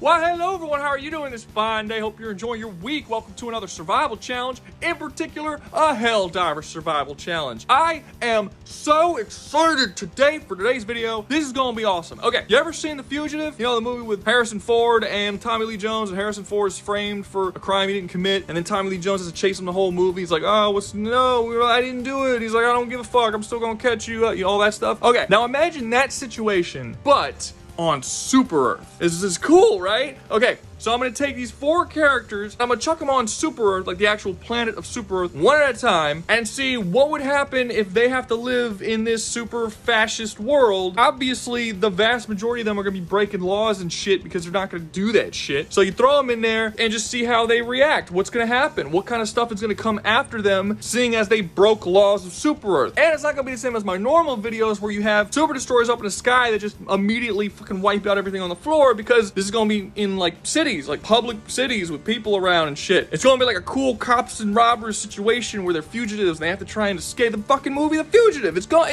Well, hello everyone, how are you doing this fine day? Hope you're enjoying your week. Welcome to another survival challenge, in particular, a Helldiver survival challenge. I am so excited today for today's video. This is gonna be awesome. Okay, you ever seen The Fugitive? You know, the movie with Harrison Ford and Tommy Lee Jones, and Harrison Ford is framed for a crime he didn't commit, and then Tommy Lee Jones has to chase him the whole movie. He's like, no, I didn't do it. He's like, I don't give a fuck, I'm still gonna catch you, you know, all that stuff. Okay, now imagine that situation, but on Super Earth. This is cool, right? Okay, so I'm gonna take these 4 characters, I'm gonna chuck them on Super Earth, like the actual planet of Super Earth, one at a time, and see what would happen if they have to live in this super fascist world. Obviously, the vast majority of them are gonna be breaking laws and shit because they're not gonna do that shit. So you throw them in there and just see how they react. What's gonna happen? What kind of stuff is gonna come after them, seeing as they broke laws of Super Earth? And it's not gonna be the same as my normal videos where you have super destroyers up in the sky that just immediately fucking wipe out everything on the floor, because this is gonna be in like cities, like public cities with people around and shit. It's gonna be like a cool cops and robbers situation where they're fugitives and they have to try and escape. The fucking movie The Fugitive. It's cool.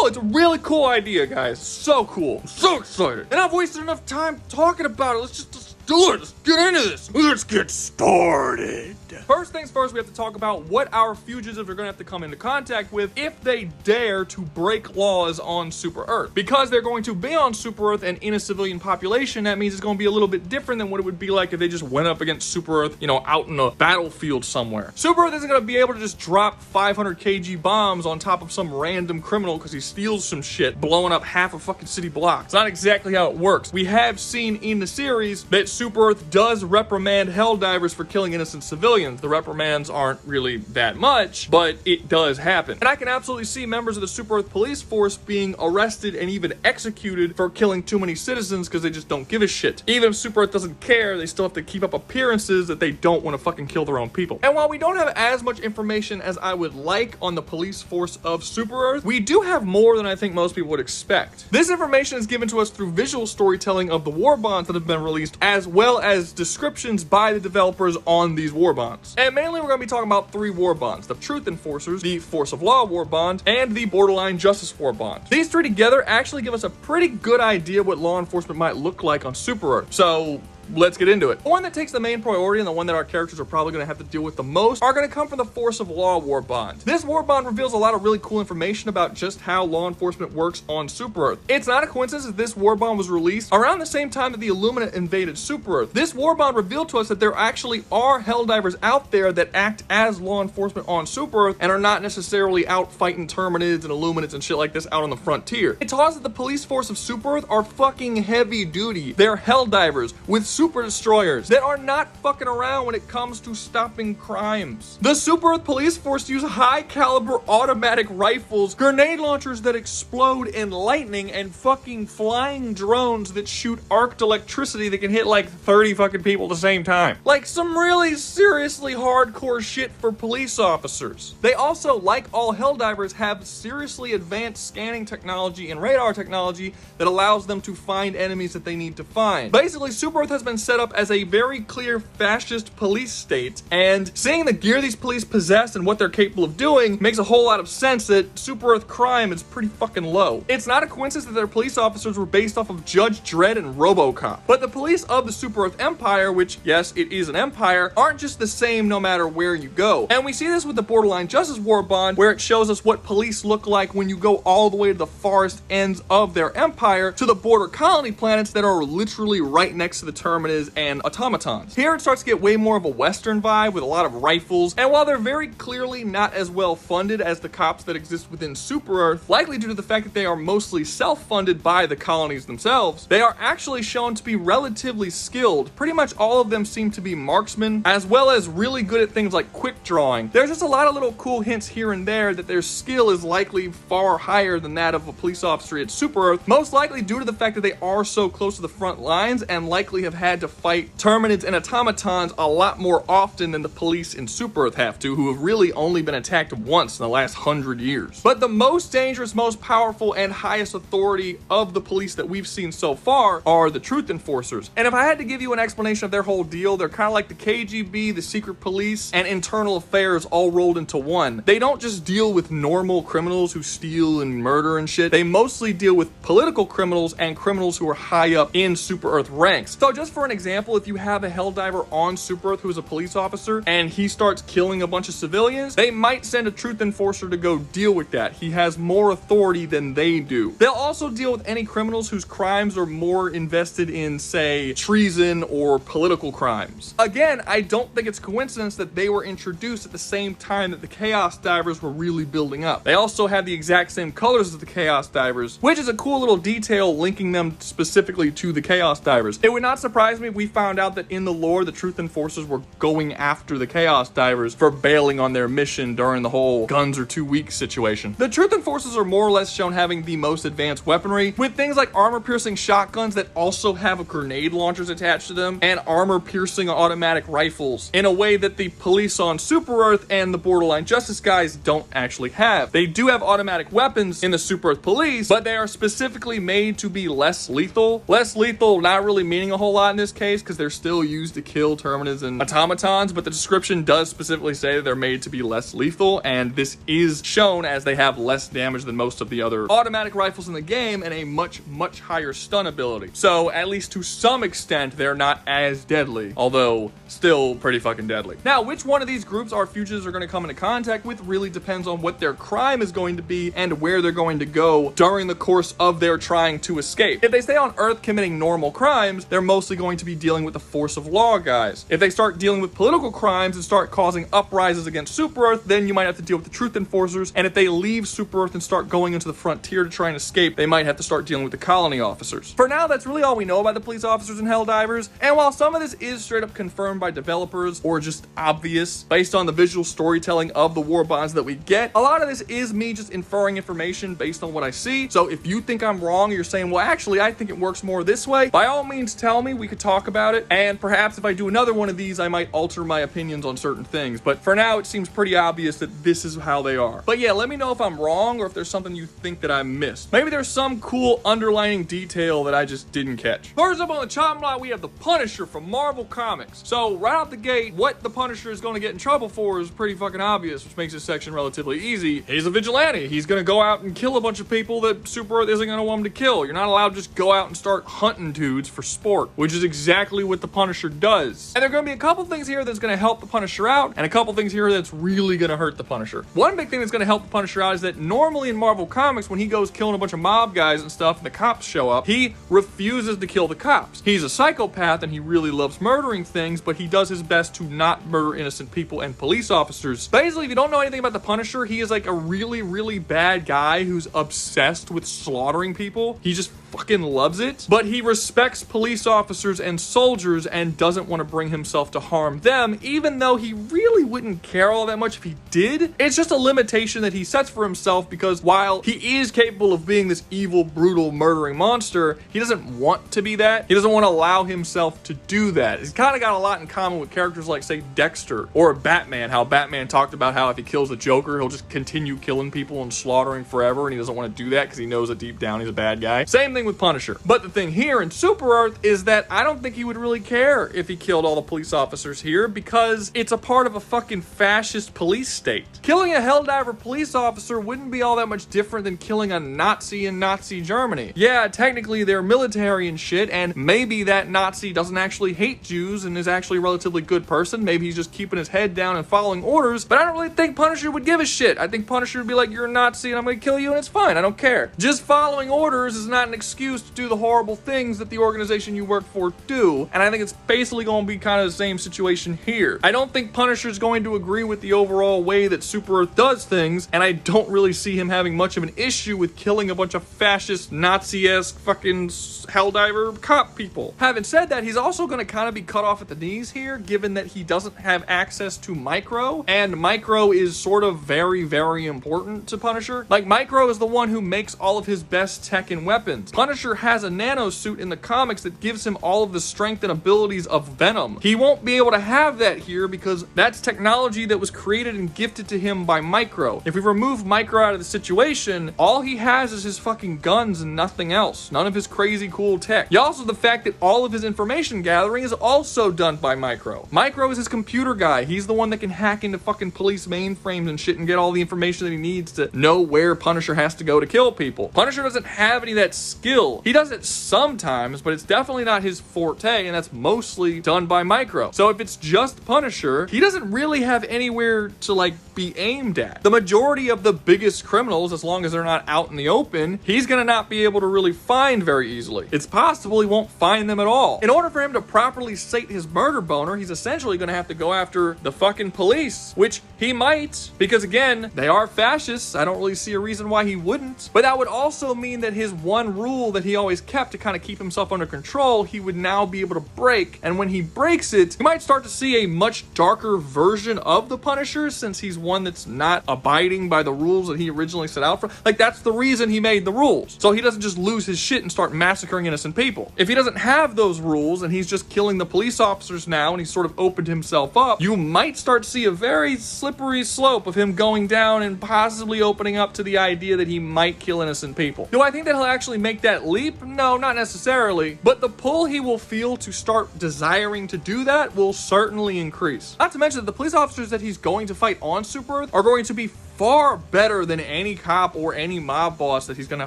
It's a really cool idea, guys. So cool. I'm so excited. And I've wasted enough time talking about it. Let's do it. Let's get into this. Let's get started. First things first, we have to talk about what our fugitives are going to have to come into contact with if they dare to break laws on Super Earth. Because they're going to be on Super Earth and in a civilian population, that means it's going to be a little bit different than what it would be like if they just went up against Super Earth, you know, out in a battlefield somewhere. Super Earth isn't going to be able to just drop 500 kg bombs on top of some random criminal because he steals some shit, blowing up half a fucking city block. It's not exactly how it works. We have seen in the series that Super Earth does reprimand helldivers for killing innocent civilians. The reprimands aren't really that much, but it does happen. And I can absolutely see members of the Super Earth police force being arrested and even executed for killing too many citizens because they just don't give a shit. Even if Super Earth doesn't care, they still have to keep up appearances that they don't want to fucking kill their own people. And while we don't have as much information as I would like on the police force of Super Earth, we do have more than I think most people would expect. This information is given to us through visual storytelling of the war bonds that have been released, as well as descriptions by the developers on these war bonds. And mainly we're going to be talking about 3 war bonds: the Truth Enforcers, the Force of Law war bond, and the Borderline Justice war bond. These 3 together actually give us a pretty good idea what law enforcement might look like on Super Earth. So let's get into it. The one that takes the main priority and the one that our characters are probably going to have to deal with the most are going to come from the Force of Law war bond. This war bond reveals a lot of really cool information about just how law enforcement works on Super Earth. It's not a coincidence that this war bond was released around the same time that the Illuminati invaded Super Earth. This war bond revealed to us that there actually are helldivers out there that act as law enforcement on Super Earth and are not necessarily out fighting Terminids and Illuminates and shit like this out on the frontier. It taught us that the police force of Super Earth are fucking heavy duty. They're helldivers with super destroyers that are not fucking around when it comes to stopping crimes. The Super Earth police force use high caliber automatic rifles, grenade launchers that explode in lightning, and fucking flying drones that shoot arced electricity that can hit like 30 fucking people at the same time. Like some really seriously hardcore shit for police officers. They also, like all helldivers, have seriously advanced scanning technology and radar technology that allows them to find enemies that they need to find. Basically, Super Earth has been set up as a very clear fascist police state, and seeing the gear these police possess and what they're capable of doing makes a whole lot of sense that Super Earth crime is pretty fucking low. It's not a coincidence that their police officers were based off of Judge Dredd and RoboCop. But the police of the Super Earth Empire, which, yes, it is an empire, aren't just the same no matter where you go. And we see this with the Borderline Justice war bond, where it shows us what police look like when you go all the way to the farthest ends of their empire to the border colony planets that are literally right next to the Terminus and automatons. Here it starts to get way more of a Western vibe with a lot of rifles, and while they're very clearly not as well funded as the cops that exist within Super Earth, likely due to the fact that they are mostly self-funded by the colonies themselves, they are actually shown to be relatively skilled. Pretty much all of them seem to be marksmen, as well as really good at things like quick drawing. There's just a lot of little cool hints here and there that their skill is likely far higher than that of a police officer at Super Earth, most likely due to the fact that they are so close to the front lines and likely have had to fight Terminids and automatons a lot more often than the police in Super Earth have to, who have really only been attacked once in the last 100 years. But the most dangerous, most powerful, and highest authority of the police that we've seen so far are the Truth Enforcers. And if I had to give you an explanation of their whole deal, they're kind of like the KGB, the secret police, and internal affairs all rolled into one. They don't just deal with normal criminals who steal and murder and shit. They mostly deal with political criminals and criminals who are high up in Super Earth ranks. So just just for an example, if you have a helldiver on Super Earth who is a police officer and he starts killing a bunch of civilians, they might send a truth enforcer to go deal with that. He has more authority than they do. They'll also deal with any criminals whose crimes are more invested in, say, treason or political crimes. Again, I don't think it's coincidence that they were introduced at the same time that the Chaos Divers were really building up. They also have the exact same colors as the Chaos Divers, which is a cool little detail linking them specifically to the Chaos Divers. It would not surprise me if we found out that in the lore, the Truth Enforcers were going after the Chaos Divers for bailing on their mission during the whole guns are too weak situation. The Truth Enforcers are more or less shown having the most advanced weaponry, with things like armor-piercing shotguns that also have grenade launchers attached to them, and armor-piercing automatic rifles, in a way that the police on Super Earth and the Borderline Justice guys don't actually have. They do have automatic weapons in the Super Earth Police, but they are specifically made to be less lethal. Less lethal not really meaning a whole lot in this case, because they're still used to kill Terminids and automatons, but the description does specifically say that they're made to be less lethal, and this is shown as they have less damage than most of the other automatic rifles in the game and a much, much higher stun ability. So, at least to some extent, they're not as deadly, although still pretty fucking deadly. Now, which one of these groups our fugitives are going to come into contact with really depends on what their crime is going to be and where they're going to go during the course of their trying to escape. If they stay on Earth committing normal crimes, they're mostly going to be dealing with the force of law guys. If they start dealing with political crimes and start causing uprises against Super Earth, then you might have to deal with the Truth Enforcers, and if they leave Super Earth and start going into the frontier to try and escape, they might have to start dealing with the colony officers. For now, that's really all we know about the police officers and helldivers, and while some of this is straight up confirmed by developers or just obvious based on the visual storytelling of the war bonds that we get, a lot of this is me just inferring information based on what I see. So if you think I'm wrong, you're saying, well, actually, I think it works more this way, by all means tell me, we could talk about it, and perhaps if I do another one of these, I might alter my opinions on certain things, but for now, it seems pretty obvious that this is how they are. But yeah, let me know if I'm wrong or if there's something you think that I missed. Maybe there's some cool underlining detail that I just didn't catch. First up on the chopping block, we have the Punisher from Marvel Comics. So right out the gate, what the Punisher is going to get in trouble for is pretty fucking obvious, which makes this section relatively easy. He's a vigilante. He's going to go out and kill a bunch of people that Super Earth isn't going to want him to kill. You're not allowed to just go out and start hunting dudes for sport, which is exactly what the Punisher does. And there are going to be a couple things here that's going to help the Punisher out, and a couple things here that's really going to hurt the Punisher. One big thing that's going to help the Punisher out is that normally in Marvel Comics, when he goes killing a bunch of mob guys and stuff and the cops show up, he refuses to kill the cops. He's a psychopath and he really loves murdering things, but he does his best to not murder innocent people and police officers. Basically, if you don't know anything about the Punisher, he is like a really, really bad guy who's obsessed with slaughtering people. He just fucking loves it, but he respects police officers and soldiers and doesn't want to bring himself to harm them, even though he really wouldn't care all that much if he did. It's just a limitation that he sets for himself, because while he is capable of being this evil, brutal, murdering monster, he doesn't want to be that. He doesn't want to allow himself to do that. He's kind of got a lot in common with characters like, say, Dexter or Batman, how Batman talked about how if he kills the Joker, he'll just continue killing people and slaughtering forever, and he doesn't want to do that because he knows that deep down he's a bad guy. Same thing with Punisher. But the thing here in Super Earth is that I don't think he would really care if he killed all the police officers here, because it's a part of a fucking fascist police state. Killing a Helldiver police officer wouldn't be all that much different than killing a Nazi in Nazi Germany. Yeah, technically they're military and shit, and maybe that Nazi doesn't actually hate Jews and is actually a relatively good person. Maybe he's just keeping his head down and following orders, but I don't really think Punisher would give a shit. I think Punisher would be like, you're a Nazi and I'm gonna kill you and it's fine, I don't care. Just following orders is not an excuse to do the horrible things that the organization you work for do, and I think it's basically going to be kind of the same situation here. I don't think Punisher's going to agree with the overall way that Super Earth does things, and I don't really see him having much of an issue with killing a bunch of fascist, Nazi-esque fucking Helldiver cop people. Having said that, he's also going to kind of be cut off at the knees here, given that he doesn't have access to Micro, and Micro is sort of very, very important to Punisher. Like, Micro is the one who makes all of his best tech and weapons. Punisher has a nano suit in the comics that gives him all of the strength and abilities of Venom. He won't be able to have that here because that's technology that was created and gifted to him by Micro. If we remove Micro out of the situation, all he has is his fucking guns and nothing else. None of his crazy cool tech. Yeah, also the fact that all of his information gathering is also done by Micro. Micro is his computer guy. He's the one that can hack into fucking police mainframes and shit and get all the information that he needs to know where Punisher has to go to kill people. Punisher doesn't have any of that skill skill. He does it sometimes, but it's definitely not his forte, and that's mostly done by Micro. So if it's just Punisher, he doesn't really have anywhere to like be aimed at. The majority of the biggest criminals, as long as they're not out in the open, he's gonna not be able to really find very easily. It's possible he won't find them at all. In order for him to properly sate his murder boner, he's essentially gonna have to go after the fucking police, which he might, because again, they are fascists. I don't really see a reason why he wouldn't. But that would also mean that his one rule that he always kept to kind of keep himself under control, he would now be able to break. And when he breaks it, you might start to see a much darker version of the Punisher, since he's one that's not abiding by the rules that he originally set out for. Like, that's the reason he made the rules. So he doesn't just lose his shit and start massacring innocent people. If he doesn't have those rules and he's just killing the police officers now and he's sort of opened himself up, you might start to see a very slippery slope of him going down and possibly opening up to the idea that he might kill innocent people. Do I think that he'll actually make that leap? No, not necessarily. But the pull he will feel to start desiring to do that will certainly increase. Not to mention that the police officers that he's going to fight on Super Earth are going to be far better than any cop or any mob boss that he's gonna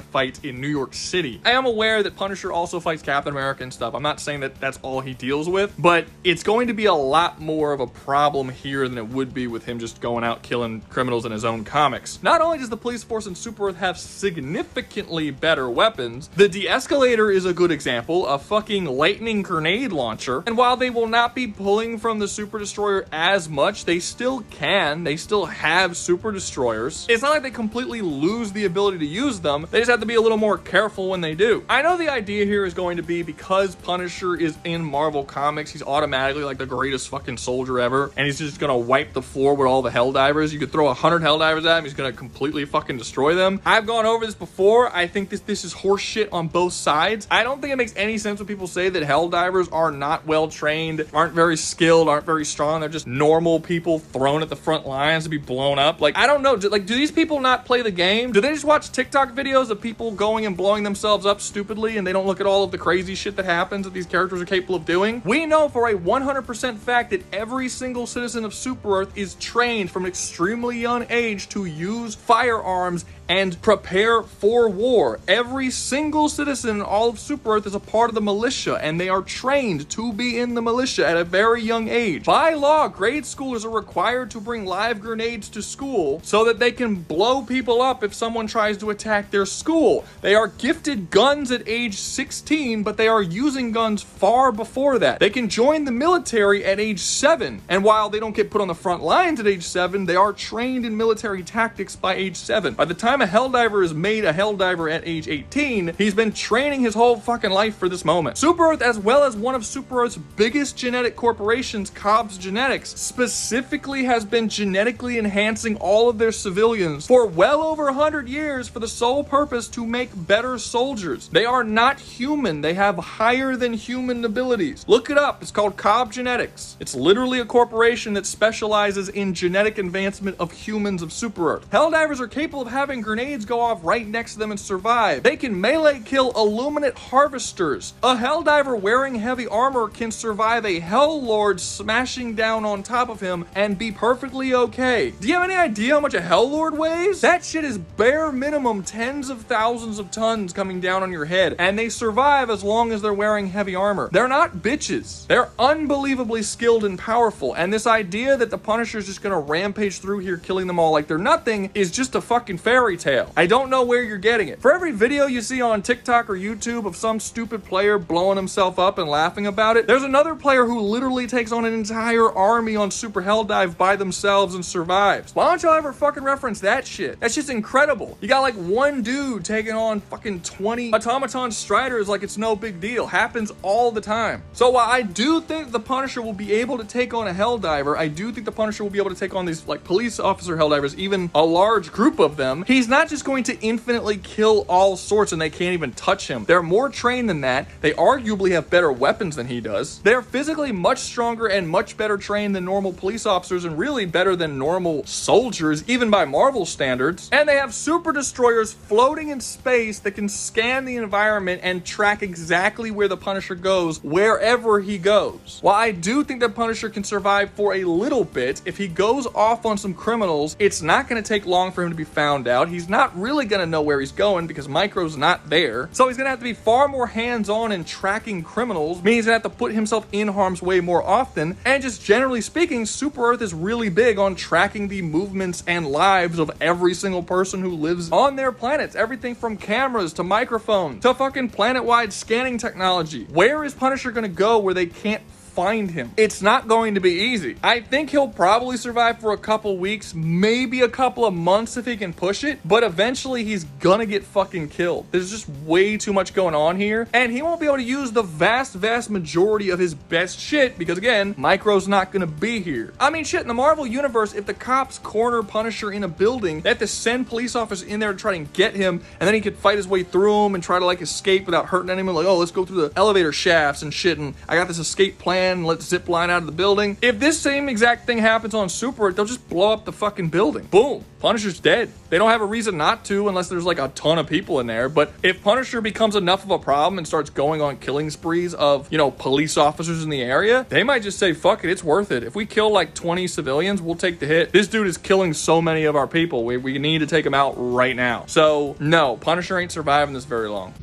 fight in New York City. I am aware that Punisher also fights Captain America and stuff. I'm not saying that that's all he deals with, but it's going to be a lot more of a problem here than it would be with him just going out killing criminals in his own comics. Not only does the police force in Super Earth have significantly better weapons, the de-escalator is a good example, a fucking lightning grenade launcher, and while they will not be pulling from the Super Destroyer as much, they still can. They still have Super Destroyers. It's not like they completely lose the ability to use them. They just have to be a little more careful when they do. I know the idea here is going to be because Punisher is in Marvel Comics, he's automatically like the greatest fucking soldier ever, and he's just gonna wipe the floor with all the helldivers. You could throw 100 helldivers at him, he's gonna completely fucking destroy them. I've gone over this before. I think this is horse shit on both sides. I don't think it makes any sense when people say that helldivers are not well trained, aren't very skilled, aren't very strong. They're just normal people thrown at the front lines to be blown up. Like, I don't know. Like, do these people not play the game? Do they just watch TikTok videos of people going and blowing themselves up stupidly and they don't look at all of the crazy shit that happens that these characters are capable of doing? We know for a 100% fact that every single citizen of Super Earth is trained from an extremely young age to use firearms and prepare for war. Every single citizen in all of Super Earth is a part of the militia, and they are trained to be in the militia at a very young age. By law, grade schoolers are required to bring live grenades to school so that they can blow people up if someone tries to attack their school. They are gifted guns at age 16, but they are using guns far before that. They can join the military at age 7, and while they don't get put on the front lines at age 7, they are trained in military tactics by age 7. By the time a helldiver is made a helldiver at age 18, he's been training his whole fucking life for this moment. Super Earth, as well as one of Super Earth's biggest genetic corporations, Cobb's Genetics, specifically has been genetically enhancing all of their civilians for well over 100 years for the sole purpose to make better soldiers. They are not human. They have higher than human abilities. Look it up. It's called Cobb Genetics. It's literally a corporation that specializes in genetic advancement of humans of Super Earth. Helldivers are capable of having grenades go off right next to them and survive. They can melee kill illuminate harvesters. A helldiver wearing heavy armor can survive a hell lord smashing down on top of him and be perfectly okay. Do you have any idea how much a hell lord weighs? That shit is bare minimum tens of thousands of tons coming down on your head, and they survive as long as they're wearing heavy armor. They're not bitches. They're unbelievably skilled and powerful, and this idea that the Punisher's just gonna rampage through here killing them all like they're nothing is just a fucking fairy tale. I don't know where you're getting it. For every video you see on TikTok or YouTube of some stupid player blowing himself up and laughing about it, there's another player who literally takes on an entire army on Super Helldive by themselves and survives. Why don't y'all ever fucking reference that shit? That's just incredible. You got like one dude taking on fucking 20 automaton striders like it's no big deal. Happens all the time. So while I do think the Punisher will be able to take on a Helldiver, I do think the Punisher will be able to take on these like police officer Helldivers, even a large group of them. He's not just going to infinitely kill all sorts and they can't even touch him. They're more trained than that. They arguably have better weapons than he does. They're physically much stronger and much better trained than normal police officers, and really better than normal soldiers, even by Marvel standards. And they have super destroyers floating in space that can scan the environment and track exactly where the Punisher goes, wherever he goes. While I do think that Punisher can survive for a little bit, if he goes off on some criminals, it's not going to take long for him to be found out. he's not really gonna know where he's going because Micro's not there. So he's gonna have to be far more hands-on in tracking criminals, meaning he's gonna have to put himself in harm's way more often. And just generally speaking, Super Earth is really big on tracking the movements and lives of every single person who lives on their planets. Everything from cameras to microphones to fucking planet-wide scanning technology. Where is Punisher gonna go where they can't find him? It's not going to be easy. I think he'll probably survive for a couple weeks, maybe a couple of months if he can push it, but eventually he's gonna get fucking killed. There's just way too much going on here, and he won't be able to use the vast majority of his best shit because, again, Micro's not gonna be here. I mean, shit, in the Marvel Universe, if the cops corner Punisher in a building, they have to send police officers in there to try and get him, and then he could fight his way through them and try to, like, escape without hurting anyone. Like, oh, let's go through the elevator shafts and shit, and I got this escape plan, let's zip line out of the building. If this same exact thing happens on Super Earth, they'll just blow up the fucking building. Boom. Punisher's dead. They don't have a reason not to unless there's like a ton of people in there. But if Punisher becomes enough of a problem and starts going on killing sprees of, you know, police officers in the area, they might just say, fuck it, it's worth it. If we kill like 20 civilians, we'll take the hit. This dude is killing so many of our people. We need to take him out right now. So no, Punisher ain't surviving this very long.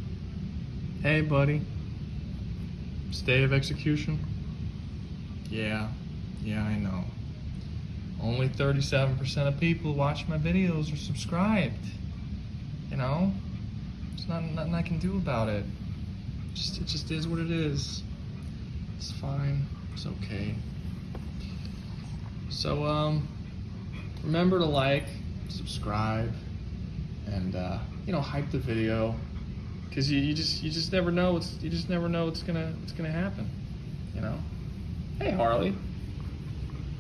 Hey, buddy. Stay of execution? Yeah, I know. Only 37% of people who watch my videos are subscribed. You know? There's nothing I can do about it. It just is what it is. It's fine. It's okay. So, remember to like, subscribe, and you know, hype the video, because you just never know what's gonna happen. You know. Hey, Harley.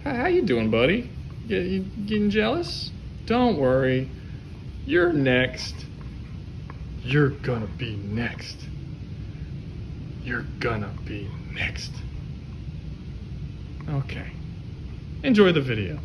How you doing, buddy? You getting jealous? Don't worry. You're next. You're gonna be next. You're gonna be next. Okay. Enjoy the video.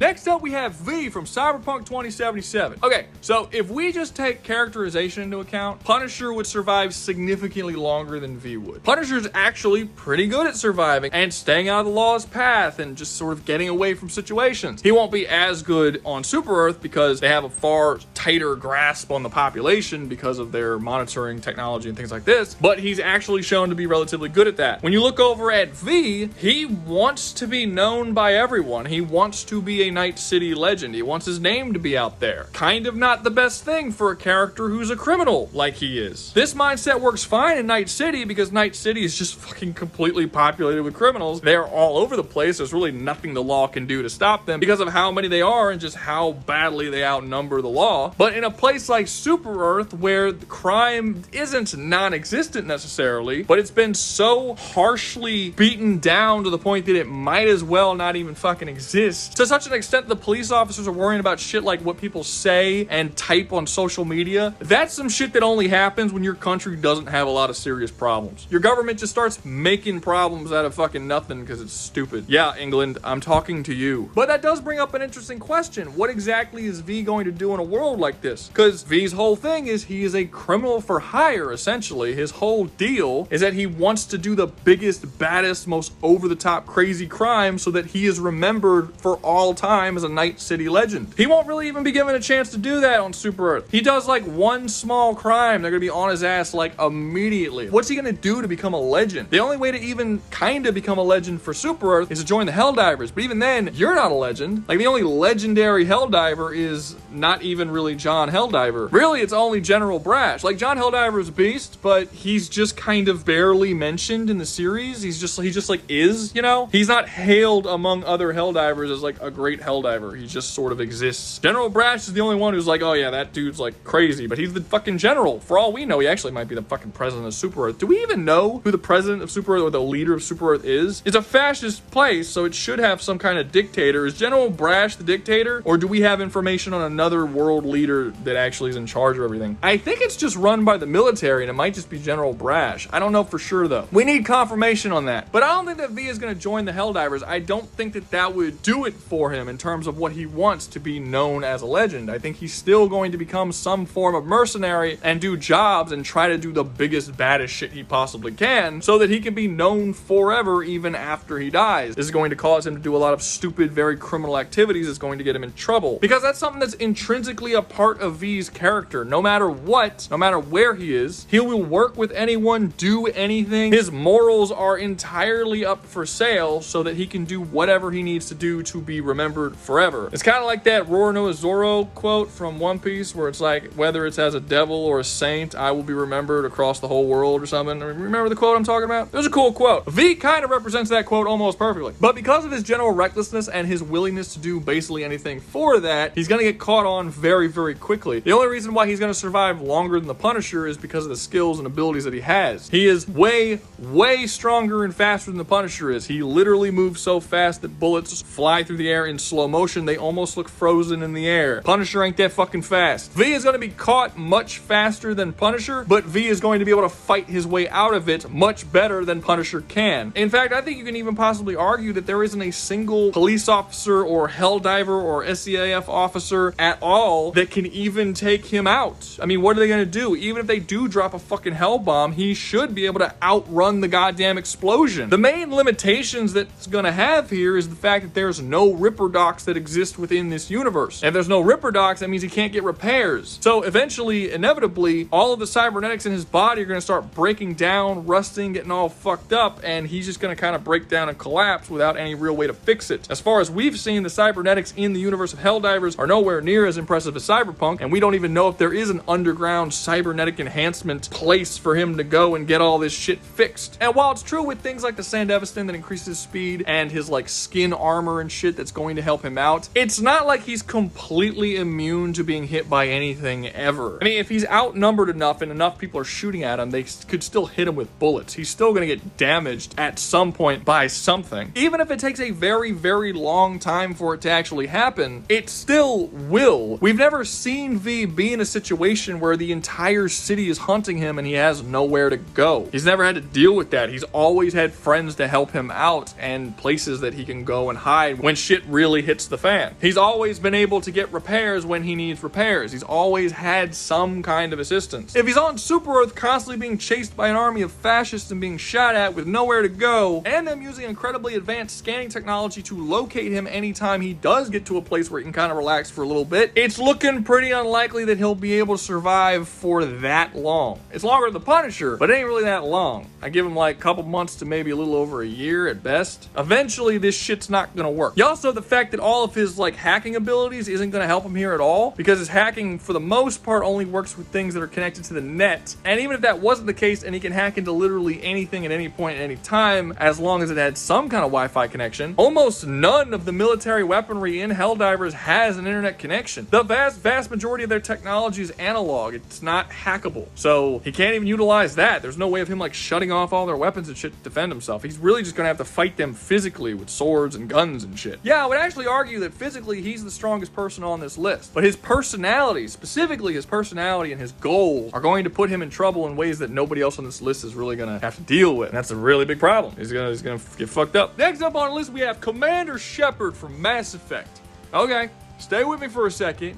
Next up, we have V from Cyberpunk 2077. Okay, so if we just take characterization into account, Punisher would survive significantly longer than V would. Punisher's actually pretty good at surviving and staying out of the law's path and just sort of getting away from situations. He won't be as good on Super Earth because they have a far tighter grasp on the population because of their monitoring technology and things like this, but he's actually shown to be relatively good at that. When you look over at V, he wants to be known by everyone. He wants to be a Night City legend. He wants his name to be out there. Kind of not the best thing for a character who's a criminal like he is. This mindset works fine in Night City because Night City is just fucking completely populated with criminals. They're all over the place. There's really nothing the law can do to stop them because of how many they are and just how badly they outnumber the law. But in a place like Super Earth, where the crime isn't non-existent necessarily, but it's been so harshly beaten down to the point that it might as well not even fucking exist, to such an extent the police officers are worrying about shit like what people say and type on social media. That's some shit that only happens when your country doesn't have a lot of serious problems. Your government just starts making problems out of fucking nothing because it's stupid. Yeah, England, I'm talking to you. But that does bring up an interesting question. What exactly is V going to do in a world like this? Because V's whole thing is he is a criminal for hire, essentially. His whole deal is that he wants to do the biggest, baddest, most over-the-top crazy crime so that he is remembered for all time as a Night City legend. He won't really even be given a chance to do that on Super Earth. He does like one small crime, they're gonna be on his ass like immediately. What's he gonna do to become a legend? The only way to even kind of become a legend for Super Earth is to join the Helldivers, but even then, you're not a legend. Like, the only legendary Helldiver is not even really John Helldiver. Really, it's only General Brash. Like, John Helldiver is a beast, but he's just kind of barely mentioned in the series. He just like is, you know? He's not hailed among other Helldivers as like a great Helldiver. He just sort of exists. General Brash is the only one who's like, oh yeah, that dude's like crazy, but he's the fucking general. For all we know, he actually might be the fucking president of Super Earth. Do we even know who the president of Super Earth or the leader of Super Earth is? It's a fascist place, so it should have some kind of dictator. Is General Brash the dictator? Or do we have information on another world leader that actually is in charge of everything? I think it's just run by the military and it might just be General Brash. I don't know for sure though. We need confirmation on that. But I don't think that V is going to join the Helldivers. I don't think that that would do it for him in terms of what he wants to be known as a legend. I think he's still going to become some form of mercenary and do jobs and try to do the biggest, baddest shit he possibly can so that he can be known forever even after he dies. This is going to cause him to do a lot of stupid, very criminal activities. It's going to get him in trouble because that's something that's intrinsically a part of V's character. No matter what, no matter where he is, he will work with anyone, do anything. His morals are entirely up for sale so that he can do whatever he needs to do to be remembered forever. It's kind of like that Roronoa Zoro quote from One Piece where it's like, whether it's as a devil or a saint, I will be remembered across the whole world or something. Remember the quote I'm talking about? It was a cool quote. V kind of represents that quote almost perfectly. But because of his general recklessness and his willingness to do basically anything for that, he's gonna get caught on very, very quickly. The only reason why he's gonna survive longer than the Punisher is because of the skills and abilities that he has. He is way, way stronger and faster than the Punisher is. He literally moves so fast that bullets fly through the air in slow motion. They almost look frozen in the air. Punisher ain't that fucking fast. V is gonna be caught much faster than Punisher, but V is going to be able to fight his way out of it much better than Punisher can. In fact, I think you can even possibly argue that there isn't a single police officer or helldiver or SCAF officer at all that can even take him out. I mean, what are they gonna do? Even if they do drop a fucking hell bomb, he should be able to outrun the goddamn explosion. The main limitations that's gonna have here is the fact that there's no Ripper docs that exist within this universe. If there's no Ripper docs, that means he can't get repairs. So eventually, inevitably, all of the cybernetics in his body are gonna start breaking down, rusting, getting all fucked up, and he's just gonna kind of break down and collapse without any real way to fix it. As far as we've seen, the cybernetics in the universe of Helldivers are nowhere near as impressive as Cyberpunk, and we don't even know if there is an underground cybernetic enhancement place for him to go and get all this shit fixed. And while it's true with things like the Sandevistan that increases his speed and his like skin armor and shit that's going to help him out, it's not like he's completely immune to being hit by anything ever. I mean, if he's outnumbered enough and enough people are shooting at him, they could still hit him with bullets. He's still gonna get damaged at some point by something. Even if it takes a very, very long time for it to actually happen, it still will. We've never seen V be in a situation where the entire city is hunting him and he has nowhere to go. He's never had to deal with that. He's always had friends to help him out and places that he can go and hide when shit really hits the fan. He's always been able to get repairs when he needs repairs. He's always had some kind of assistance. If he's on Super Earth constantly being chased by an army of fascists and being shot at with nowhere to go, and them using incredibly advanced scanning technology to locate him anytime he does get to a place where he can kind of relax for a little bit, it's looking pretty unlikely that he'll be able to survive for that long. It's longer than the Punisher, but it ain't really that long. I give him like a couple months to maybe a little over a year at best. Eventually, this shit's not gonna work. You also have the fact that all of his like hacking abilities isn't gonna help him here at all, because his hacking for the most part only works with things that are connected to the net. And even if that wasn't the case and he can hack into literally anything at any point at any time, as long as it had some kind of Wi-Fi connection, almost none of the military weaponry in Helldivers has an internet connection. The vast majority of their technology is analog. It's not hackable. So he can't even utilize that. There's no way of him like shutting off all their weapons and shit to defend himself. He's really just gonna have to fight them physically with swords and guns and shit. Yeah, I would actually argue that physically he's the strongest person on this list, but his personality, specifically his personality and his goals, are going to put him in trouble in ways that nobody else on this list is really gonna have to deal with. And that's a really big problem. He's gonna get fucked up. Next up on the list we have Commander Shepard from Mass Effect. Okay, stay with me for a second.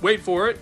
Wait for it.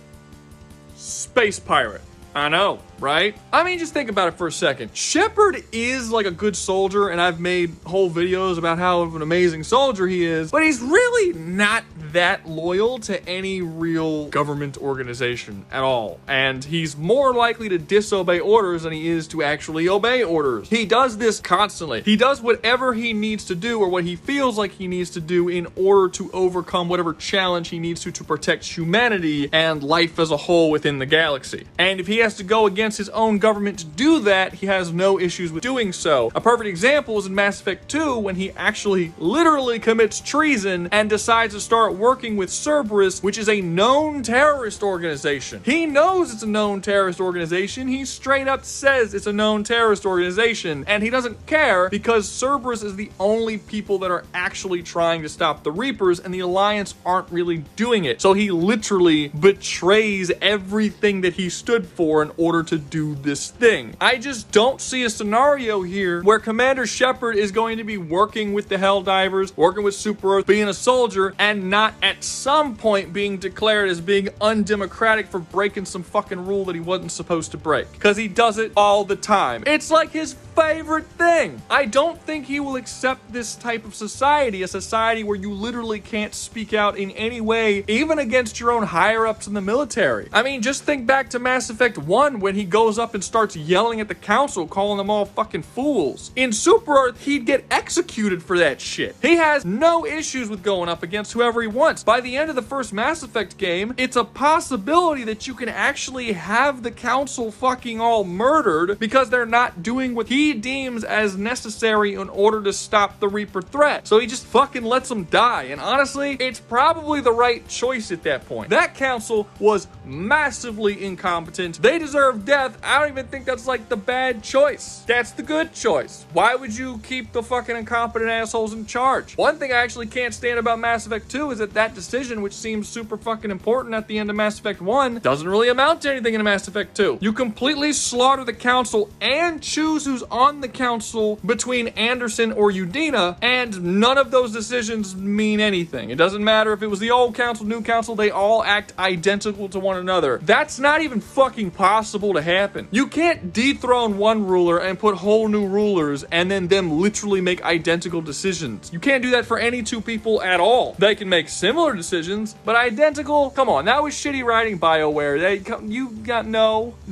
Space pirate. I know, right? I mean, just think about it for a second. Shepard is like a good soldier, and I've made whole videos about how of an amazing soldier he is, but he's really not that loyal to any real government organization at all. And he's more likely to disobey orders than he is to actually obey orders. He does this constantly. He does whatever he needs to do, or what he feels like he needs to do, in order to overcome whatever challenge he needs to protect humanity and life as a whole within the galaxy. And if he has to go against his own government to do that, he has no issues with doing so. A perfect example is in Mass Effect 2 when he actually literally commits treason and decides to start working with Cerberus, which is a known terrorist organization. He knows it's a known terrorist organization. He straight up says it's a known terrorist organization, and he doesn't care because Cerberus is the only people that are actually trying to stop the Reapers, and the Alliance aren't really doing it. So he literally betrays everything that he stood for in order to do this thing. I just don't see a scenario here where Commander Shepard is going to be working with the Helldivers, working with Super Earth, being a soldier, and not not at some point being declared as being undemocratic for breaking some fucking rule that he wasn't supposed to break. Because he does it all the time. It's like his favorite thing. I don't think he will accept this type of society, a society where you literally can't speak out in any way, even against your own higher-ups in the military. I mean, just think back to Mass Effect 1 when he goes up and starts yelling at the council, calling them all fucking fools. In Super Earth, he'd get executed for that shit. He has no issues with going up against whoever he wants. By the end of the first Mass Effect game, it's a possibility that you can actually have the council fucking all murdered because they're not doing what he deems as necessary in order to stop the Reaper threat. So he just fucking lets them die. And honestly, it's probably the right choice at that point. That council was massively incompetent. They deserve death. I don't even think that's like the bad choice. That's the good choice. Why would you keep the fucking incompetent assholes in charge? One thing I actually can't stand about Mass Effect 2 is that decision, which seems super fucking important at the end of Mass Effect 1, doesn't really amount to anything in Mass Effect 2. You completely slaughter the council and choose who's on the council between Anderson or Udina, and none of those decisions mean anything. It doesn't matter if it was the old council, new council, they all act identical to one another. That's not even fucking possible to happen. You can't dethrone one ruler and put whole new rulers and then them literally make identical decisions. You can't do that for any two people at all. They can make similar decisions, but identical? Come on, that was shitty writing, BioWare.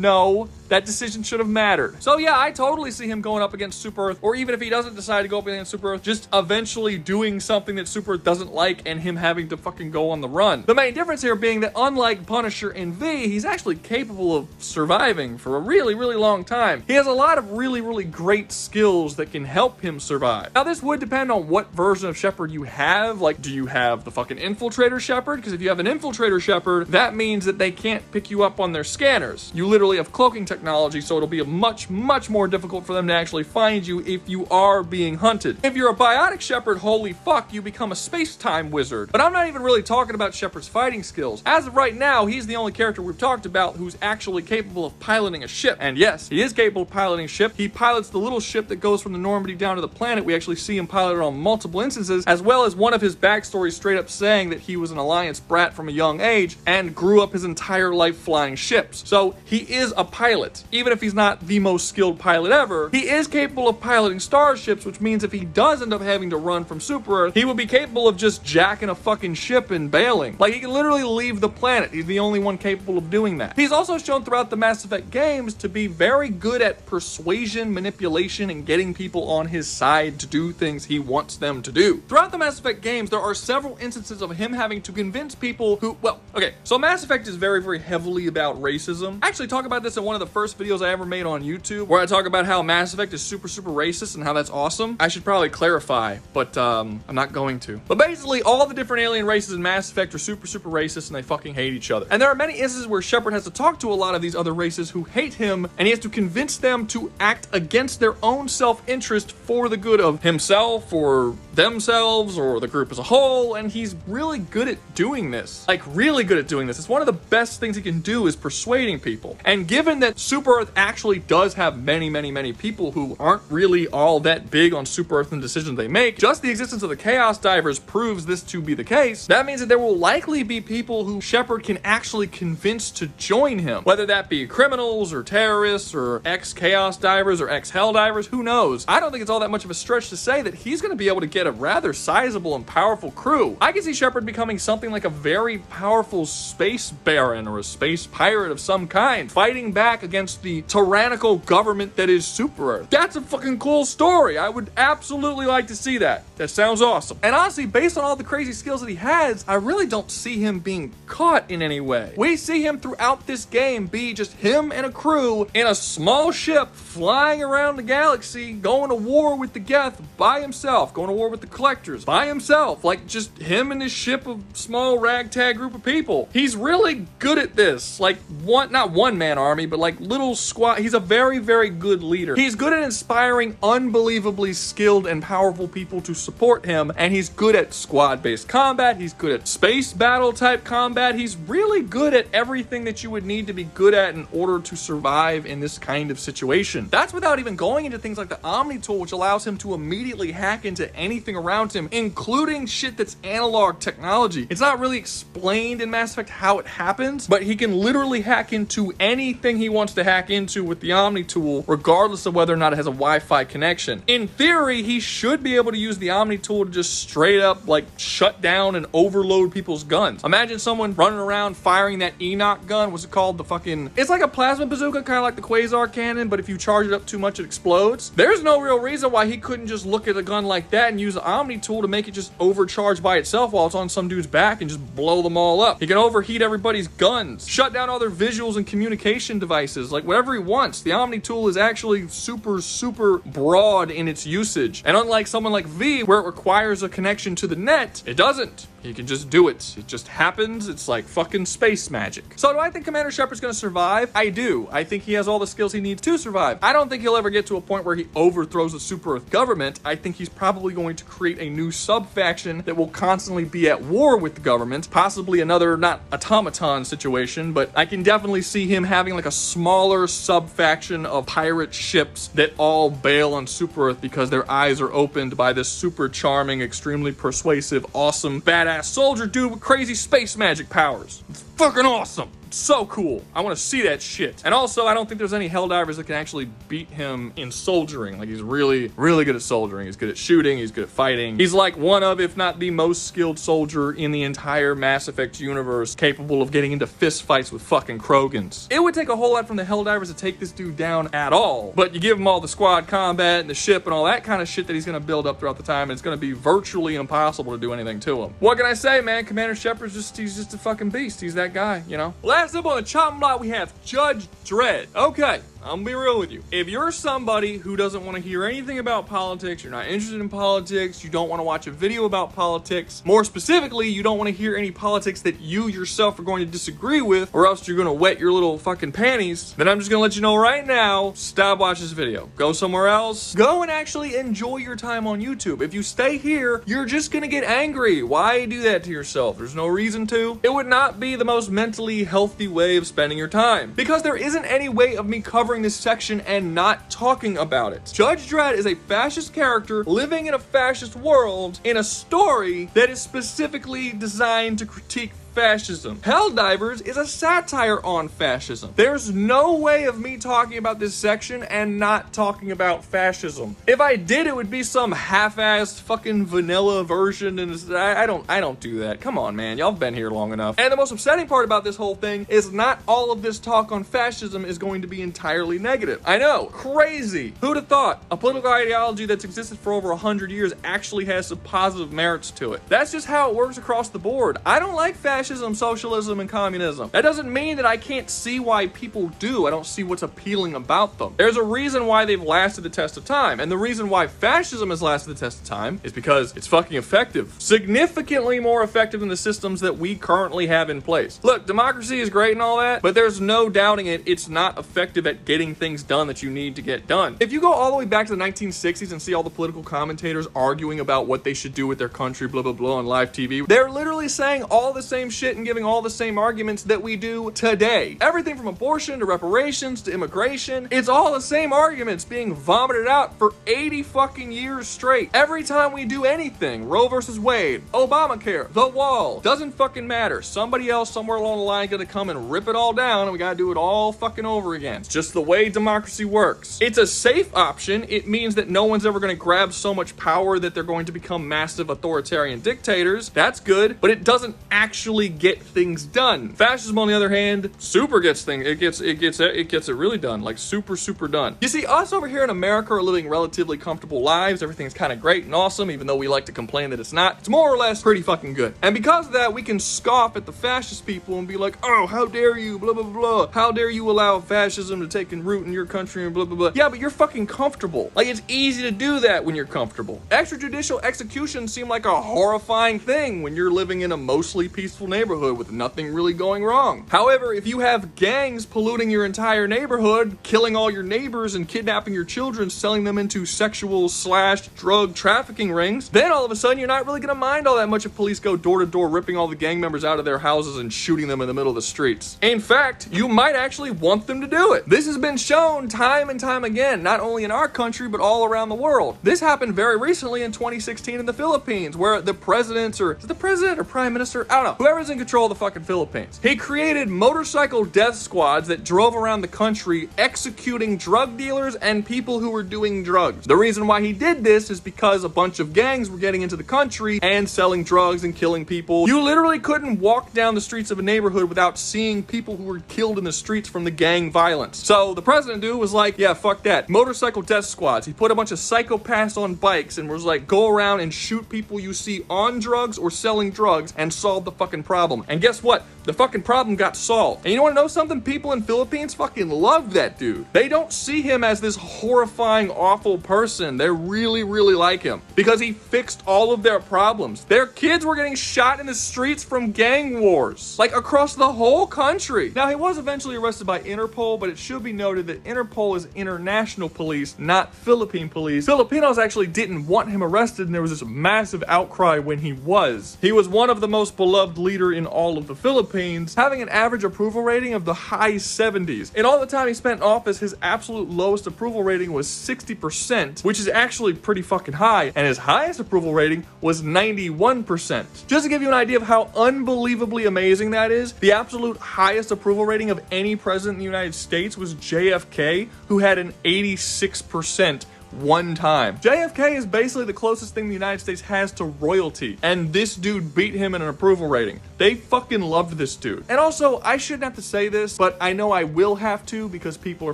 No. That decision should have mattered. So yeah, I totally see him going up against Super Earth, or even if he doesn't decide to go up against Super Earth, just eventually doing something that Super Earth doesn't like and him having to fucking go on the run. The main difference here being that unlike Punisher and V, he's actually capable of surviving for a really, really long time. He has a lot of really, really great skills that can help him survive. Now this would depend on what version of Shepard you have. Like, do you have the fucking Infiltrator Shepard? Because if you have an Infiltrator Shepard, that means that they can't pick you up on their scanners. You literally have cloaking technology, so it'll be much more difficult for them to actually find you if you are being hunted. If you're a biotic Shepard, holy fuck, you become a space-time wizard. But I'm not even really talking about Shepard's fighting skills. As of right now, he's the only character we've talked about who's actually capable of piloting a ship. And yes, he is capable of piloting a ship. He pilots the little ship that goes from the Normandy down to the planet. We actually see him pilot it on multiple instances, as well as one of his backstories straight up saying that he was an Alliance brat from a young age and grew up his entire life flying ships. So he is a pilot. Even if he's not the most skilled pilot ever, he is capable of piloting starships, which means if he does end up having to run from Super Earth, he will be capable of just jacking a fucking ship and bailing. Like, he can literally leave the planet. He's the only one capable of doing that. He's also shown throughout the Mass Effect games to be very good at persuasion, manipulation, and getting people on his side to do things he wants them to do. Throughout the Mass Effect games, there are several instances of him having to convince people who, well, okay, so Mass Effect is very, very heavily about racism. I actually talk about this in one of the first videos I ever made on YouTube, where I talk about how Mass Effect is super racist and how that's awesome. I should probably clarify, but I'm not going to. But basically, all the different alien races in Mass Effect are super racist and they fucking hate each other. And there are many instances where Shepard has to talk to a lot of these other races who hate him, and he has to convince them to act against their own self-interest for the good of himself or themselves or the group as a whole, and he's really good at doing this. Like, really good at doing this. It's one of the best things he can do is persuading people. And given that Super Earth actually does have many people who aren't really all that big on Super Earth and decisions they make, just the existence of the Chaos Divers proves this to be the case. That means that there will likely be people who Shepard can actually convince to join him, whether that be criminals or terrorists or ex-Chaos Divers or ex-Helldivers, who knows? I don't think it's all that much of a stretch to say that he's going to be able to get a rather sizable and powerful crew. I can see Shepard becoming something like a very powerful space baron or a space pirate of some kind, fighting back against the tyrannical government that is Super Earth. That's a fucking cool story. I would absolutely like to see that. That sounds awesome. And honestly, based on all the crazy skills that he has, I really don't see him being caught in any way. We see him throughout this game be just him and a crew in a small ship flying around the galaxy, going to war with the Geth by himself, going to war with the Collectors by himself, like just him and his ship of small ragtag group of people. He's really good at this. Like, not one-man army, but like little squad. He's a very, very good leader. He's good at inspiring unbelievably skilled and powerful people to support him, and he's good at squad-based combat. He's good at space battle type combat. He's really good at everything that you would need to be good at in order to survive in this kind of situation. That's without even going into things like the Omni tool, which allows him to immediately hack into anything around him, including shit that's analog technology. It's not really explained in Mass Effect how it happens, but he can literally hack into anything he wants to hack into with the Omni tool, regardless of whether or not it has a Wi-Fi connection. In theory, he should be able to use the Omni tool to just straight up like shut down and overload people's guns. Imagine someone running around firing that Enoch gun. What's it called? The fucking... It's like a plasma bazooka, kind of like the Quasar cannon, but if you charge it up too much, it explodes. There's no real reason why he couldn't just look at a gun like that and use the Omni tool to make it just overcharge by itself while it's on some dude's back and just blow them all up. He can overheat everybody's guns, shut down all their visuals and communication devices, like whatever he wants. The Omni tool is actually super, super broad in its usage. And unlike someone like V, where it requires a connection to the net, it doesn't. He can just do it. It just happens. It's like fucking space magic. So do I think Commander Shepard's gonna survive? I do. I think he has all the skills he needs to survive. I don't think he'll ever get to a point where he overthrows the Super Earth government. I think he's probably going to create a new sub-faction that will constantly be at war with the government. Possibly another, not automaton situation, but I can definitely see him having like a smaller sub-faction of pirate ships that all bail on Super Earth because their eyes are opened by this super charming, extremely persuasive, awesome, badass soldier dude with crazy space magic powers. It's fucking awesome. So cool. I want to see that shit. And also, I don't think there's any helldivers that can actually beat him in soldiering. Like, he's really, really good at soldiering. He's good at shooting. He's good at fighting. He's like one of, if not the most skilled soldier in the entire Mass Effect universe, capable of getting into fist fights with fucking Krogans. It would take a whole lot from the helldivers to take this dude down at all. But you give him all the squad combat and the ship and all that kind of shit that he's going to build up throughout the time, and it's going to be virtually impossible to do anything to him. What can I say, man? Commander Shepard's he's just a fucking beast. He's that guy, you know? Last up on the chopping block, we have Judge Dredd. Okay, I'm gonna be real with you. If you're somebody who doesn't want to hear anything about politics, you're not interested in politics, you don't want to watch a video about politics, more specifically, you don't want to hear any politics that you yourself are going to disagree with, or else you're gonna wet your little fucking panties, then I'm just gonna let you know right now, stop watching this video. Go somewhere else. Go and actually enjoy your time on YouTube. If you stay here, you're just gonna get angry. Why do that to yourself? There's no reason to. It would not be the most mentally healthy way of spending your time, because there isn't any way of me covering this section and not talking about it. Judge Dredd is a fascist character living in a fascist world in a story that is specifically designed to critique fascism. Helldivers is a satire on fascism. There's no way of me talking about this section and not talking about fascism. If I did, it would be some half-assed fucking vanilla version, and I don't do that. Come on, man. Y'all have been here long enough. And the most upsetting part about this whole thing is not all of this talk on fascism is going to be entirely negative. I know, crazy. Who'd have thought a political ideology that's existed for over 100 years actually has some positive merits to it? That's just how it works across the board. I don't like fascism, socialism, and communism. That doesn't mean that I can't see why people do. I don't see what's appealing about them. There's a reason why they've lasted the test of time, and the reason why fascism has lasted the test of time is because it's fucking effective. Significantly more effective than the systems that we currently have in place. Look, democracy is great and all that, but there's no doubting it, it's not effective at getting things done that you need to get done. If you go all the way back to the 1960s and see all the political commentators arguing about what they should do with their country, blah, blah, blah, on live TV, they're literally saying all the same shit and giving all the same arguments that we do today. Everything from abortion to reparations to immigration, it's all the same arguments being vomited out for 80 fucking years straight. Every time we do anything, Roe versus Wade, Obamacare, the wall, doesn't fucking matter. Somebody else somewhere along the line gonna come and rip it all down, and we gotta do it all fucking over again. It's just the way democracy works. It's a safe option. It means that no one's ever gonna grab so much power that they're going to become massive authoritarian dictators. That's good, but it doesn't actually get things done. Fascism, on the other hand, super gets things. It gets it really done. Like super done. You see, us over here in America are living relatively comfortable lives. Everything's kind of great and awesome, even though we like to complain that it's not. It's more or less pretty fucking good. And because of that, we can scoff at the fascist people and be like, oh, how dare you, blah, blah, blah. How dare you allow fascism to take root in your country and blah, blah, blah. Yeah, but you're fucking comfortable. Like, it's easy to do that when you're comfortable. Extrajudicial executions seem like a horrifying thing when you're living in a mostly peaceful neighborhood with nothing really going wrong. However, if you have gangs polluting your entire neighborhood, killing all your neighbors and kidnapping your children, selling them into sexual/drug trafficking rings, then all of a sudden you're not really gonna mind all that much if police go door to door ripping all the gang members out of their houses and shooting them in the middle of the streets. In fact, you might actually want them to do it. This has been shown time and time again, not only in our country, but all around the world. This happened very recently in 2016 in the Philippines, where the president, or is it the president or prime minister? I don't know. Whoever's in control of the fucking Philippines. He created motorcycle death squads that drove around the country executing drug dealers and people who were doing drugs. The reason why he did this is because a bunch of gangs were getting into the country and selling drugs and killing people. You literally couldn't walk down the streets of a neighborhood without seeing people who were killed in the streets from the gang violence. So the president dude was like, yeah, fuck that. Motorcycle death squads. He put a bunch of psychopaths on bikes and was like, go around and shoot people you see on drugs or selling drugs and solve the fucking problem. And guess what? The fucking problem got solved. And you want to know something? People in Philippines fucking love that dude. They don't see him as this horrifying, awful person. They really, really like him because he fixed all of their problems. Their kids were getting shot in the streets from gang wars, like across the whole country. Now, he was eventually arrested by Interpol, but it should be noted that Interpol is international police, not Philippine police. Filipinos actually didn't want him arrested, and there was this massive outcry when he was. He was one of the most beloved leader in all of the Philippines, having an average approval rating of the high 70s. In all the time he spent in office, his absolute lowest approval rating was 60%, which is actually pretty fucking high, and his highest approval rating was 91%. Just to give you an idea of how unbelievably amazing that is, the absolute highest approval rating of any president in the United States was JFK, who had an 86% one time. JFK is basically the closest thing the United States has to royalty, and this dude beat him in an approval rating. They fucking loved this dude. And also, I shouldn't have to say this, but I know I will have to because people are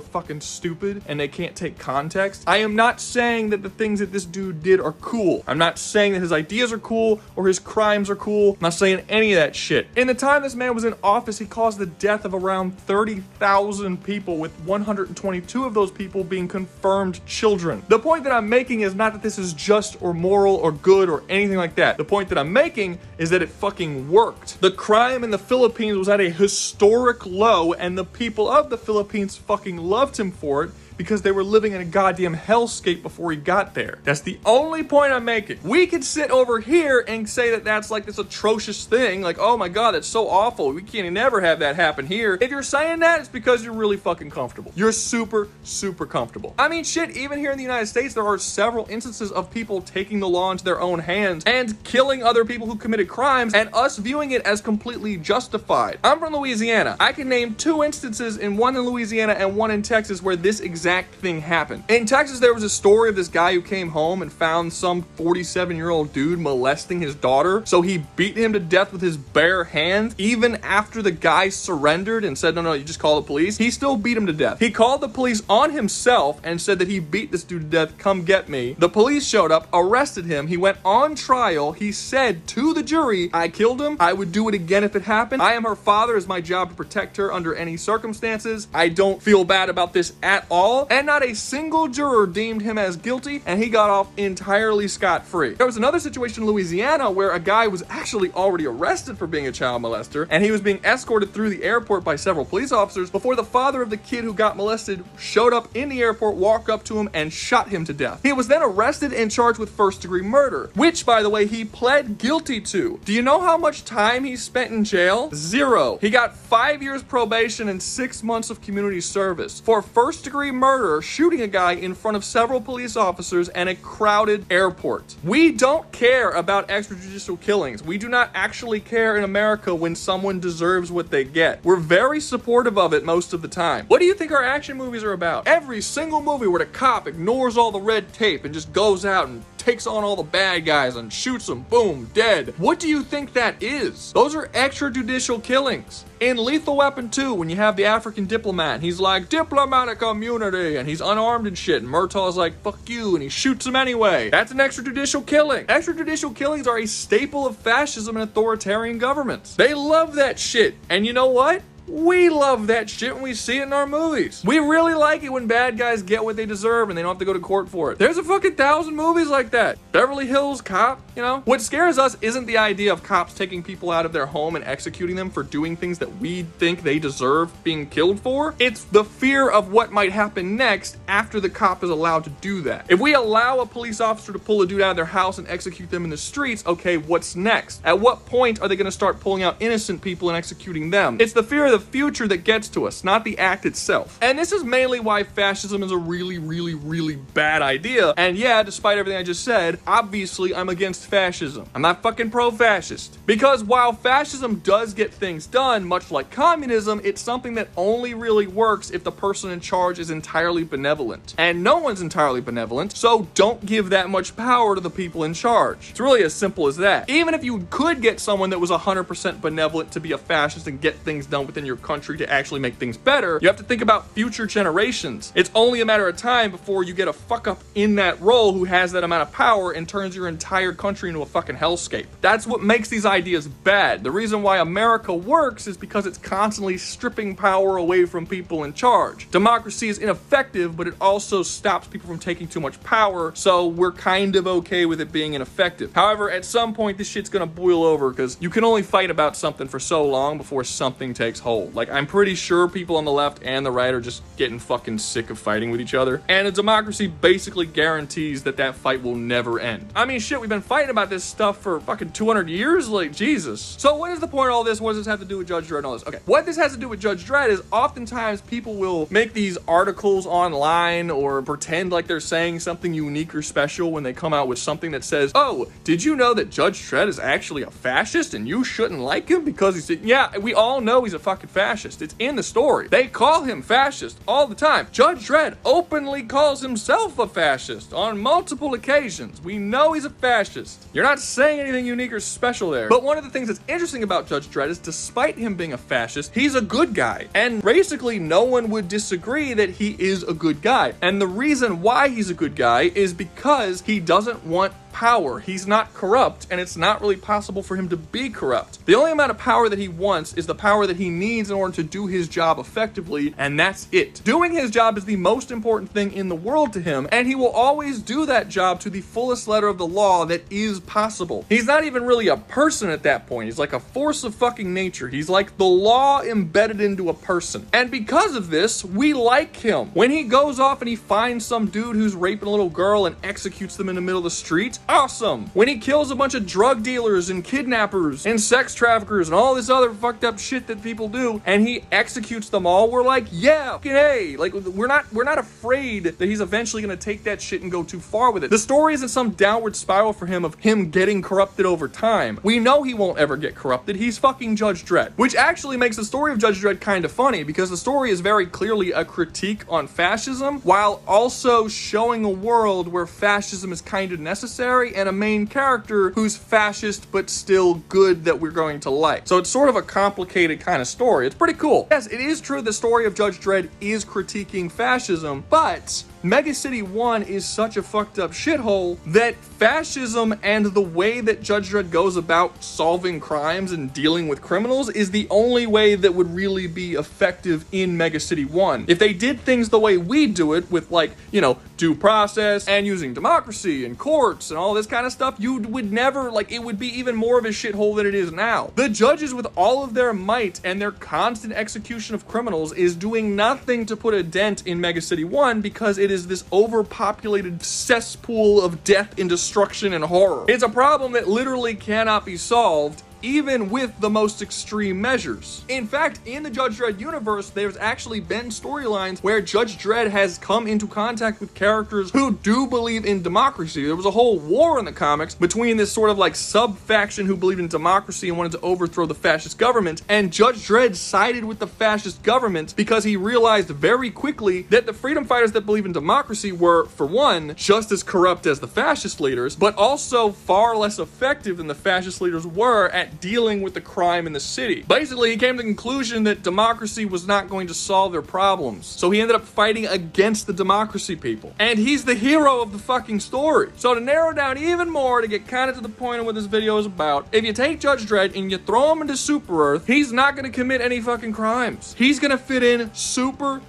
fucking stupid and they can't take context. I am not saying that the things that this dude did are cool. I'm not saying that his ideas are cool or his crimes are cool. I'm not saying any of that shit. In the time this man was in office, he caused the death of around 30,000 people, with 122 of those people being confirmed children. The point that I'm making is not that this is just or moral or good or anything like that. The point that I'm making is that it fucking worked. The crime in the Philippines was at a historic low, and the people of the Philippines fucking loved him for it, because they were living in a goddamn hellscape before he got there. That's the only point I'm making. We could sit over here and say that that's like this atrocious thing, like, oh my god, that's so awful, we can't never have that happen here. If you're saying that, it's because you're really fucking comfortable. You're super, super comfortable. I mean, shit, even here in the United States, there are several instances of people taking the law into their own hands and killing other people who committed crimes, and us viewing it as completely justified. I'm from Louisiana. I can name 2 instances, in one in Louisiana and one in Texas, where this exact thing happened. In Texas, there was a story of this guy who came home and found some 47-year-old dude molesting his daughter, so he beat him to death with his bare hands. Even after the guy surrendered and said, no, you just call the police, he still beat him to death. He called the police on himself and said that he beat this dude to death, come get me. The police showed up, arrested him, he went on trial, he said to the jury, I killed him, I would do it again if it happened, I am her father, it's my job to protect her under any circumstances, I don't feel bad about this at all. And not a single juror deemed him as guilty, and he got off entirely scot-free. There was another situation in Louisiana where a guy was actually already arrested for being a child molester, and he was being escorted through the airport by several police officers before the father of the kid who got molested showed up in the airport, walked up to him, and shot him to death. He was then arrested and charged with first-degree murder, which, by the way, he pled guilty to. Do you know how much time he spent in jail? 0. He got 5 years probation and 6 months of community service for first-degree murder, shooting a guy in front of several police officers and a crowded airport. We don't care about extrajudicial killings. We do not actually care in America when someone deserves what they get. We're very supportive of it most of the time. What do you think our action movies are about? Every single movie where the cop ignores all the red tape and just goes out and takes on all the bad guys and shoots them, boom, dead. What do you think that is? Those are extrajudicial killings. In Lethal Weapon 2, when you have the African diplomat, he's like, diplomatic immunity, and he's unarmed and shit, and Murtaugh's like, fuck you, and he shoots him anyway. That's an extrajudicial killing. Extrajudicial killings are a staple of fascism and authoritarian governments. They love that shit. And you know what? We love that shit when we see it in our movies. We really like it when bad guys get what they deserve and they don't have to go to court for it. There's a fucking 1,000 movies like that. Beverly Hills Cop, you know? What scares us isn't the idea of cops taking people out of their home and executing them for doing things that we think they deserve being killed for. It's the fear of what might happen next after the cop is allowed to do that. If we allow a police officer to pull a dude out of their house and execute them in the streets, okay, what's next? At what point are they going to start pulling out innocent people and executing them? It's the fear of the future that gets to us, not the act itself. And this is mainly why fascism is a really, really, really bad idea. And yeah, despite everything I just said, obviously I'm against fascism. I'm not fucking pro-fascist. Because while fascism does get things done, much like communism, it's something that only really works if the person in charge is entirely benevolent. And no one's entirely benevolent, so don't give that much power to the people in charge. It's really as simple as that. Even if you could get someone that was 100% benevolent to be a fascist and get things done within your country to actually make things better, you have to think about future generations. It's only a matter of time before you get a fuck up in that role who has that amount of power and turns your entire country into a fucking hellscape. That's what makes these ideas bad. The reason why America works is because it's constantly stripping power away from people in charge. Democracy is ineffective, but it also stops people from taking too much power, so we're kind of okay with it being ineffective. However, at some point, this shit's gonna boil over because you can only fight about something for so long before something takes hold. Like, I'm pretty sure people on the left and the right are just getting fucking sick of fighting with each other, and a democracy basically guarantees that that fight will never end. I mean, shit, we've been fighting about this stuff for fucking 200 years? Like, Jesus. So what is the point of all this? What does this have to do with Judge Dredd and all this? Okay, what this has to do with Judge Dredd is oftentimes people will make these articles online or pretend like they're saying something unique or special when they come out with something that says, oh, did you know that Judge Dredd is actually a fascist and you shouldn't like him because he's... Yeah, we all know he's a fucking fascist. It's in the story. They call him fascist all the time. Judge Dredd openly calls himself a fascist on multiple occasions. We know he's a fascist. You're not saying anything unique or special there. But one of the things that's interesting about Judge Dredd is despite him being a fascist, he's a good guy. And basically no one would disagree that he is a good guy. And the reason why he's a good guy is because he doesn't want power. He's not corrupt, and it's not really possible for him to be corrupt. The only amount of power that he wants is the power that he needs in order to do his job effectively, and that's it. Doing his job is the most important thing in the world to him, and he will always do that job to the fullest letter of the law that is possible. He's not even really a person at that point. He's like a force of fucking nature. He's like the law embedded into a person. And because of this, we like him. When he goes off and he finds some dude who's raping a little girl and executes them in the middle of the street, awesome. When he kills a bunch of drug dealers and kidnappers and sex traffickers and all this other fucked up shit that people do, and he executes them all, we're like, yeah, fucking hey. Like, we're not afraid that he's eventually gonna take that shit and go too far with it. The story isn't some downward spiral for him of him getting corrupted over time. We know he won't ever get corrupted. He's fucking Judge Dredd, which actually makes the story of Judge Dredd kind of funny because the story is very clearly a critique on fascism while also showing a world where fascism is kind of necessary and a main character who's fascist but still good that we're going to like. So it's sort of a complicated kind of story. It's pretty cool. Yes, it is true the story of Judge Dredd is critiquing fascism, but Mega City 1 is such a fucked up shithole that fascism and the way that Judge Dredd goes about solving crimes and dealing with criminals is the only way that would really be effective in Mega City 1. If they did things the way we do it with, like, you know, due process and using democracy and courts and all this kind of stuff, you would never, like, it would be even more of a shithole than it is now. The judges, with all of their might and their constant execution of criminals, is doing nothing to put a dent in Mega City 1 because it is this overpopulated cesspool of death and destruction and horror. It's a problem that literally cannot be solved even with the most extreme measures. In fact, in the Judge Dredd universe, there's actually been storylines where Judge Dredd has come into contact with characters who do believe in democracy. There was a whole war in the comics between this sort of like sub-faction who believed in democracy and wanted to overthrow the fascist government, and Judge Dredd sided with the fascist government because he realized very quickly that the freedom fighters that believe in democracy were, for one, just as corrupt as the fascist leaders, but also far less effective than the fascist leaders were at at dealing with the crime in the city. Basically, he came to the conclusion that democracy was not going to solve their problems. So he ended up fighting against the democracy people. And he's the hero of the fucking story. So to narrow down even more, to get kind of to the point of what this video is about, if you take Judge Dredd and you throw him into Super Earth, he's not going to commit any fucking crimes. He's going to fit in super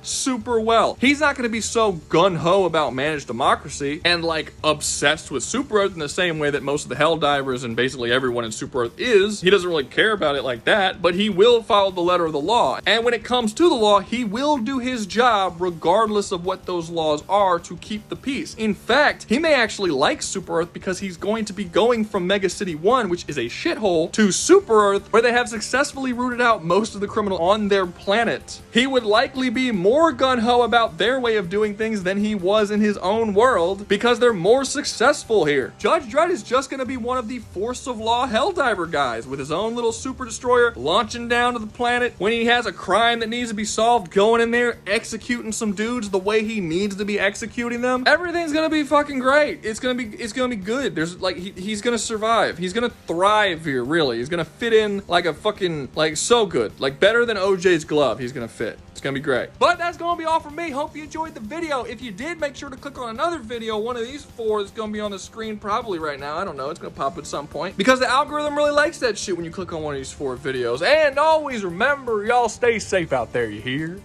well. He's not going to be so gung-ho about managed democracy and like obsessed with Super Earth in the same way that most of the helldivers and basically everyone in Super Earth is. He doesn't really care about it like that, but he will follow the letter of the law. And when it comes to the law, he will do his job regardless of what those laws are to keep the peace. In fact, he may actually like Super Earth because he's going to be going from Mega City 1, which is a shithole, to Super Earth, where they have successfully rooted out most of the criminals on their planet. He would likely be more gung-ho about their way of doing things than he was in his own world because they're more successful here. Judge Dredd is just going to be one of the force of law helldiver guys with his own little super destroyer launching down to the planet when he has a crime that needs to be solved, going in there, executing some dudes the way he needs to be executing them. Everything's going to be fucking great. It's going to be good. There's like he's going to survive. He's going to thrive here, really. He's going to fit in like a fucking like so good. Like better than OJ's glove. He's going to fit. It's going to be great. But that's going to be all from me. Hope you enjoyed the video. If you did, make sure to click on another video. One of these four is going to be on the screen probably right now. I don't know. It's going to pop at some point because the algorithm really likes that shit when you click on one of these four videos. And always remember, y'all stay safe out there, you hear?